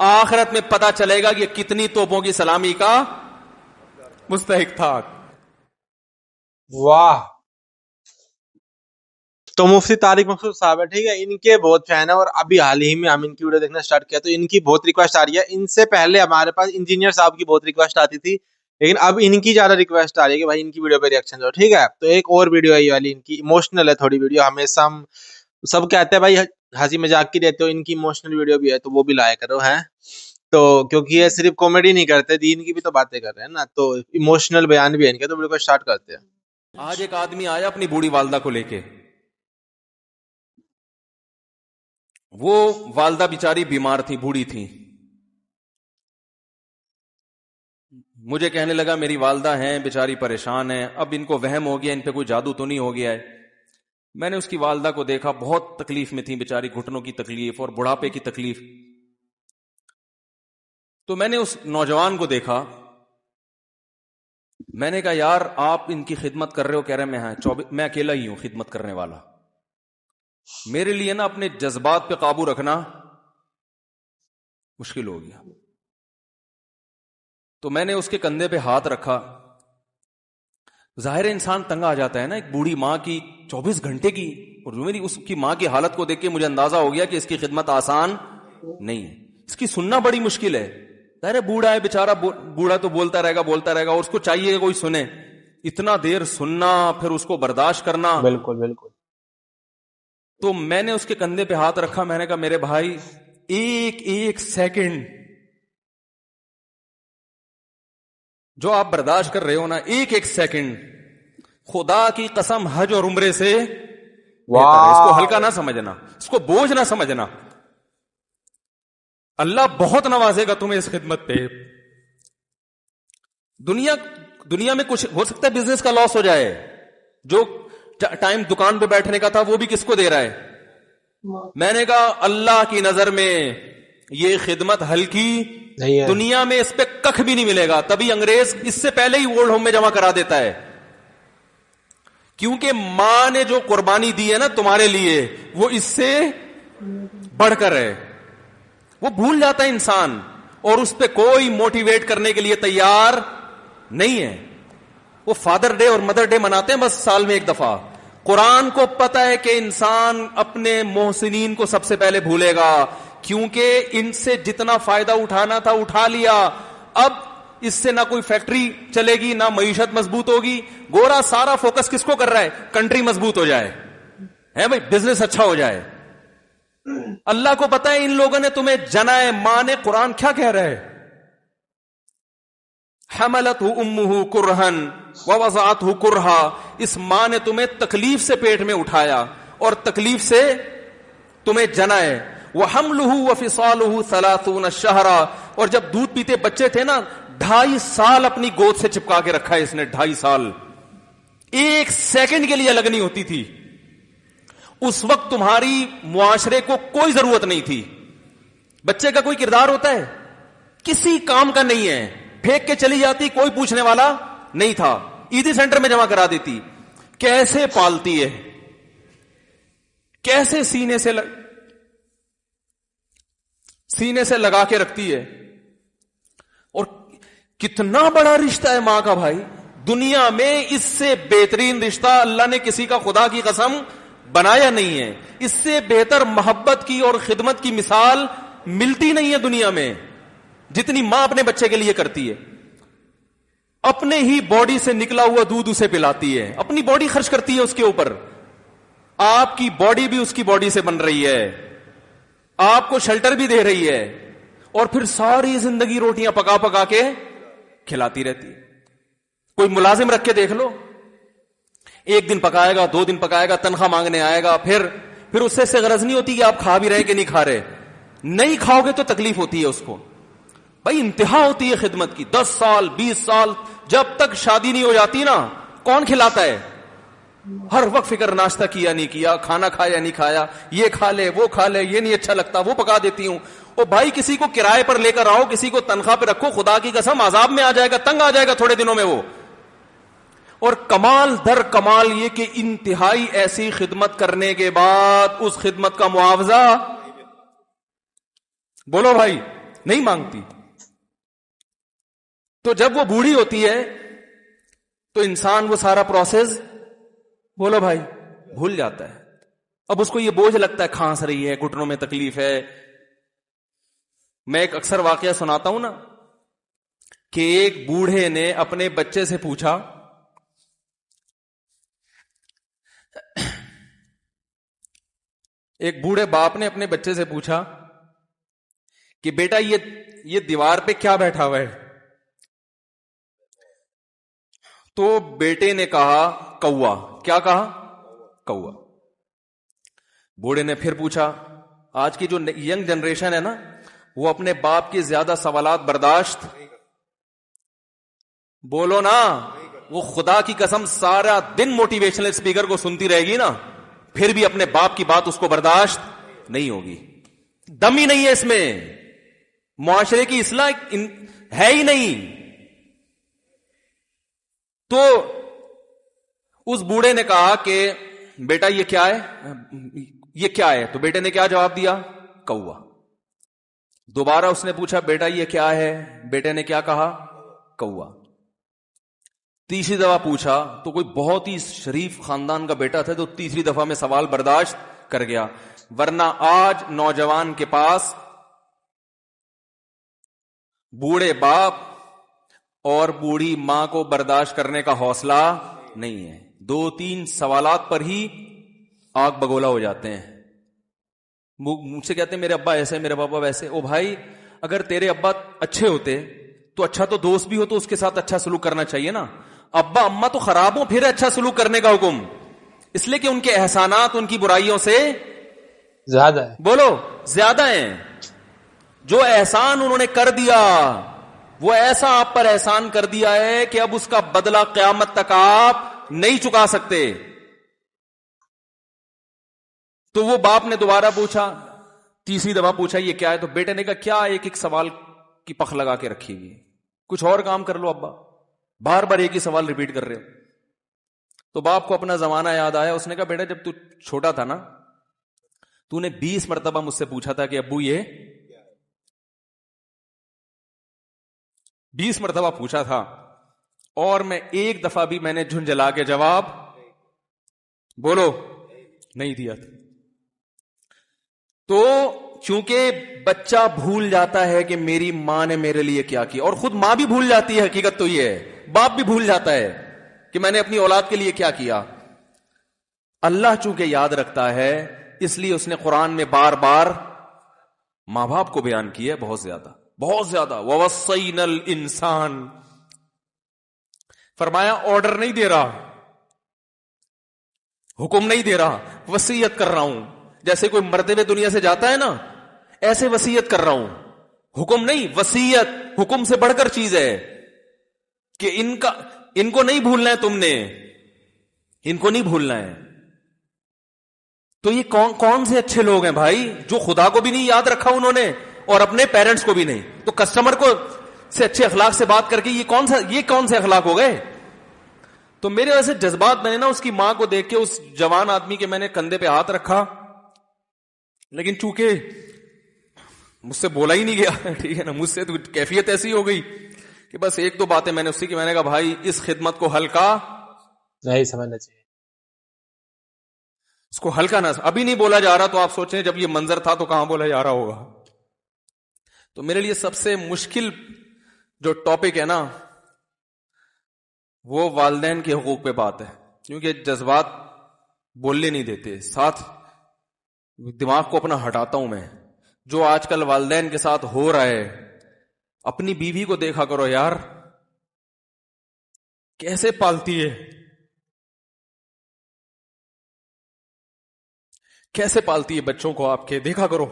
آخرت میں پتا چلے گا کہ کتنی توپوں کی سلامی کا مستحق تھا. واہ. تو مفتی طارق مقصود صاحب ہے, ٹھیک ہے, ان کے بہت فین ہیں اور ابھی حال ہی میں ہم ان کی ویڈیو دیکھنا سٹارٹ کیا تو ان کی بہت ریکویسٹ آ رہی ہے. ان سے پہلے ہمارے پاس انجینئر صاحب کی بہت ریکویسٹ آتی تھی, لیکن اب ان کی زیادہ ریکویسٹ آ رہی ہے کہ بھائی ان کی ویڈیو پہ ریئیکشن دو, ٹھیک ہے. تو ایک اور ویڈیو ہے یہ والی, ان کی ایموشنل ہے تھوڑی ویڈیو, ہمیشہ ہم سب کہتے ہیں بھائی ہنسی مذاق کی دیتے ہو, ان کی ایموشنل ویڈیو بھی ہے تو وہ بھی لایا کرو ہیں. تو کیونکہ یہ صرف کامیڈی نہیں کرتے, دین کی بھی تو باتیں کر رہے ہیں نا, تو ایموشنل بیان بھی ہے ان کے, تو ویڈیو کو سٹارٹ کرتے ہیں. آج ایک آدمی آیا اپنی بوڑھی والدہ کو لے کے, وہ والدہ بیچاری بیمار تھی, بوڑھی تھی. مجھے کہنے لگا میری والدہ ہیں بیچاری پریشان ہیں, اب ان کو وہم ہو گیا, ان پہ کوئی جادو تو نہیں ہو گیا ہے. میں نے اس کی والدہ کو دیکھا, بہت تکلیف میں تھی بیچاری, گھٹنوں کی تکلیف اور بڑھاپے کی تکلیف. تو میں نے اس نوجوان کو دیکھا, میں نے کہا یار آپ ان کی خدمت کر رہے ہو؟ کہہ رہے میں اکیلا ہی ہوں خدمت کرنے والا. میرے لیے نا اپنے جذبات پہ قابو رکھنا مشکل ہو گیا. تو میں نے اس کے کندھے پہ ہاتھ رکھا. ظاہر انسان تنگ آ جاتا ہے نا, ایک بوڑھی ماں کی 24 گھنٹے کی, اور میری اس کی ماں کی حالت کو دیکھ کے مجھے اندازہ ہو گیا کہ اس کی خدمت آسان نہیں ہے, اس کی سننا بڑی مشکل ہے. ظاہر بوڑھا ہے بیچارہ, بوڑھا تو بولتا رہے گا, اور اس کو چاہیے کہ کوئی سنے. اتنا دیر سننا, پھر اس کو برداشت کرنا. بالکل بالکل. تو میں نے اس کے کندھے پہ ہاتھ رکھا, میں نے کہا میرے بھائی ایک سیکنڈ جو آپ برداشت کر رہے ہو نا, ایک سیکنڈ خدا کی قسم حج اور عمرے سے بہتر ہے. اس کو ہلکا نہ سمجھنا, اس کو بوجھ نہ سمجھنا. اللہ بہت نوازے گا تمہیں اس خدمت پہ. دنیا میں کچھ ہو سکتا ہے بزنس کا لاس ہو جائے, جو ٹائم دکان پہ بیٹھنے کا تھا وہ بھی کس کو دے رہا ہے. میں نے کہا اللہ کی نظر میں یہ خدمت ہلکی نہیں ہے, دنیا میں اس پہ ککھ بھی نہیں ملے گا. تبھی انگریز اس سے پہلے ہی اولڈ ہوم میں جمع کرا دیتا ہے, کیونکہ ماں نے جو قربانی دی ہے نا تمہارے لیے, وہ اس سے بڑھ کر ہے. وہ بھول جاتا ہے انسان, اور اس پہ کوئی موٹیویٹ کرنے کے لیے تیار نہیں ہے. وہ فادر ڈے اور مدر ڈے مناتے ہیں بس سال میں ایک دفعہ. قرآن کو پتا ہے کہ انسان اپنے محسنین کو سب سے پہلے بھولے گا, کیونکہ ان سے جتنا فائدہ اٹھانا تھا اٹھا لیا. اب اس سے نہ کوئی فیکٹری چلے گی, نہ معیشت مضبوط ہوگی. گورا سارا فوکس کس کو کر رہا ہے؟ کنٹری مضبوط ہو جائے, ہے بھائی, بزنس اچھا ہو جائے. اللہ کو پتا ہے ان لوگوں نے تمہیں جنا ہے. ماں نے, قرآن کیا کہہ رہا ہے؟ حملتہ امہ کرہن ووضعتہ کرہا. اس ماں نے تمہیں تکلیف سے پیٹ میں اٹھایا اور تکلیف سے تمہیں جنا ہے. وحملہ وفصالہ 30 شہرا. اور جب دودھ پیتے بچے تھے نا, 2.5 سال اپنی گود سے چپکا کے رکھا ہے اس نے. 2.5 سال, ایک سیکنڈ کے لیے الگ نہیں ہوتی تھی. اس وقت تمہاری معاشرے کو کوئی ضرورت نہیں تھی. بچے کا کوئی کردار ہوتا ہے؟ کسی کام کا نہیں ہے. پھینک کے چلی جاتی, کوئی پوچھنے والا نہیں تھا. عیدی سینٹر میں جمع کرا دیتی. کیسے پالتی ہے, کیسے سینے سے لگا کے رکھتی ہے. اور کتنا بڑا رشتہ ہے ماں کا بھائی. دنیا میں اس سے بہترین رشتہ اللہ نے کسی کا خدا کی قسم بنایا نہیں ہے. اس سے بہتر محبت کی اور خدمت کی مثال ملتی نہیں ہے دنیا میں, جتنی ماں اپنے بچے کے لیے کرتی ہے. اپنے ہی باڈی سے نکلا ہوا دودھ اسے پلاتی ہے, اپنی باڈی خرچ کرتی ہے اس کے اوپر. آپ کی باڈی بھی اس کی باڈی سے بن رہی ہے, آپ کو شیلٹر بھی دے رہی ہے, اور پھر ساری زندگی روٹیاں پکا پکا کے کھلاتی رہتی ہے. کوئی ملازم رکھ کے دیکھ لو, 1 دن پکائے گا, 2 دن پکائے گا, تنخواہ مانگنے آئے گا, پھر اس سے غرض نہیں ہوتی کہ آپ کھا بھی رہے کہ نہیں کھا رہے. نہیں کھاؤ گے تو تکلیف ہوتی ہے اس کو. بھائی انتہا ہوتی ہے خدمت کی. 10 سال 20 سال, جب تک شادی نہیں ہو جاتی نا, کون کھلاتا ہے؟ ہر وقت فکر, ناشتہ کیا نہیں کیا, کھانا کھایا نہیں کھایا, یہ کھا لے وہ کھا لے, یہ نہیں اچھا لگتا وہ پکا دیتی ہوں. او بھائی کسی کو کرائے پر لے کر آؤ, کسی کو تنخواہ پہ رکھو, خدا کی قسم عذاب میں آ جائے گا, تنگ آ جائے گا تھوڑے دنوں میں وہ. اور کمال در کمال یہ کہ انتہائی ایسی خدمت کرنے کے بعد اس خدمت کا معاوضہ بولو بھائی, نہیں مانگتی. تو جب وہ بوڑھی ہوتی ہے تو انسان وہ سارا پروسیس, بولو بھائی, بھول جاتا ہے. اب اس کو یہ بوجھ لگتا ہے, کھانس رہی ہے, گھٹنوں میں تکلیف ہے. میں ایک اکثر واقعہ سناتا ہوں نا, کہ ایک بوڑھے نے اپنے بچے سے پوچھا, ایک بوڑھے باپ نے اپنے بچے سے پوچھا کہ بیٹا یہ دیوار پہ کیا بیٹھا ہوا ہے؟ تو بیٹے نے کہا کوا. کیا کہا؟ کوا. بوڑھے نے پھر پوچھا, آج کی جو ینگ جنریشن ہے نا, وہ اپنے باپ کے زیادہ سوالات برداشت, بولو نا, وہ خدا کی قسم سارا دن موٹیویشنل اسپیکر کو سنتی رہے گی نا, پھر بھی اپنے باپ کی بات اس کو برداشت نہیں ہوگی. دم ہی نہیں ہے اس میں, معاشرے کی اصلاح ہے ہی نہیں. تو اس بوڑھے نے کہا کہ بیٹا یہ کیا ہے, یہ کیا ہے؟ تو بیٹے نے کیا جواب دیا؟ کوا. دوبارہ اس نے پوچھا بیٹا یہ کیا ہے؟ بیٹے نے کیا کہا؟ کوا. تیسری دفعہ پوچھا تو کوئی بہت ہی شریف خاندان کا بیٹا تھا, تو تیسری دفعہ میں سوال برداشت کر گیا. ورنہ آج نوجوان کے پاس بوڑھے باپ اور بوڑھی ماں کو برداشت کرنے کا حوصلہ نہیں ہے. 2-3 سوالات پر ہی آگ بگولا ہو جاتے ہیں. مجھ سے کہتے ہیں میرے ابا ایسے, میرے پاپا ویسے. او بھائی, اگر تیرے ابا اچھے ہوتے تو اچھا تو دوست بھی ہو تو اس کے ساتھ اچھا سلوک کرنا چاہیے نا. ابا اما تو خراب ہو, پھر اچھا سلوک کرنے کا حکم, اس لیے کہ ان کے احسانات ان کی برائیوں سے زیادہ ہے. بولو زیادہ ہیں. جو احسان انہوں نے کر دیا, وہ ایسا آپ پر احسان کر دیا ہے کہ اب اس کا بدلہ قیامت تک آپ نہیں چکا سکتے. تو وہ باپ نے دوبارہ پوچھا, تیسری دفعہ پوچھا یہ کیا ہے؟ تو بیٹے نے کہا کیا ایک سوال کی پخ لگا کے رکھی ہوئی, کچھ اور کام کر لو ابا, بار بار ایک ہی سوال ریپیٹ کر رہے ہو. تو باپ کو اپنا زمانہ یاد آیا. اس نے کہا بیٹا جب تو چھوٹا تھا نا, تو نے 20 مرتبہ مجھ سے پوچھا تھا کہ ابو یہ 20 مرتبہ پوچھا تھا, اور میں ایک دفعہ بھی میں نے جھنجھلا کے جواب بولو نہیں دیا تھا. تو چونکہ بچہ بھول جاتا ہے کہ میری ماں نے میرے لیے کیا کیا, اور خود ماں بھی بھول جاتی ہے, حقیقت تو یہ ہے, باپ بھی بھول جاتا ہے کہ میں نے اپنی اولاد کے لیے کیا کیا. اللہ چونکہ یاد رکھتا ہے, اس لیے اس نے قرآن میں بار بار ماں باپ کو بیان کیا ہے, بہت زیادہ بہت زیادہ. وَوَصَّيْنَا الْإِنسَانَ, فرمایا آرڈر نہیں دے رہا, حکم نہیں دے رہا, وصیت کر رہا ہوں. جیسے کوئی مرتے ہوئے دنیا سے جاتا ہے نا, ایسے وصیت کر رہا ہوں, حکم نہیں. وصیت حکم سے بڑھ کر چیز ہے کہ ان کو نہیں بھولنا ہے, تم نے ان کو نہیں بھولنا ہے. تو یہ کون سے اچھے لوگ ہیں بھائی, جو خدا کو بھی نہیں یاد رکھا انہوں نے اور اپنے پیرنٹس کو بھی نہیں. تو کسٹمر کو سے اچھے اخلاق سے بات کر کے یہ کون سے اخلاق ہو گئے؟ تو میرے ویسے جذبات, میں نے نا اس کی ماں کو دیکھ کے اس جوان آدمی کے میں نے کندھے پہ ہاتھ رکھا, لیکن چونکہ مجھ سے بولا ہی نہیں گیا, ٹھیک ہے نا, مجھ سے تو کیفیت ایسی ہو گئی کہ بس 1-2 باتیں میں نے اس کی, میں نے کہا بھائی اس خدمت کو ہلکا نہیں سمجھنا چاہیے, اس کو ہلکا نہ, ابھی نہیں بولا جا رہا تو آپ سوچیں جب یہ منظر تھا تو کہاں بولا جا رہا ہوگا. تو میرے لیے سب سے مشکل جو ٹاپک ہے نا, وہ والدین کے حقوق پہ بات ہے, کیونکہ جذبات بولنے نہیں دیتے, ساتھ دماغ کو اپنا ہٹاتا ہوں میں. جو آج کل والدین کے ساتھ ہو رہا ہے, اپنی بیوی کو دیکھا کرو یار, کیسے پالتی ہے, کیسے پالتی ہے بچوں کو آپ کے, دیکھا کرو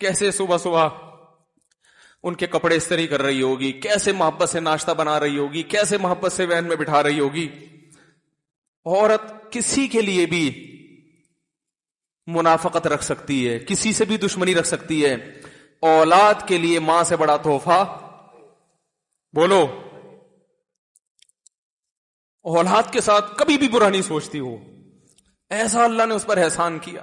کیسے صبح صبح ان کے کپڑے استری کر رہی ہوگی, کیسے محبت سے ناشتہ بنا رہی ہوگی, کیسے محبت سے وین میں بٹھا رہی ہوگی. عورت کسی کے لیے بھی منافقت رکھ سکتی ہے, کسی سے بھی دشمنی رکھ سکتی ہے. اولاد کے لیے ماں سے بڑا تحفہ بولو, اولاد کے ساتھ کبھی بھی برا نہیں سوچتی ہو, ایسا اللہ نے اس پر احسان کیا.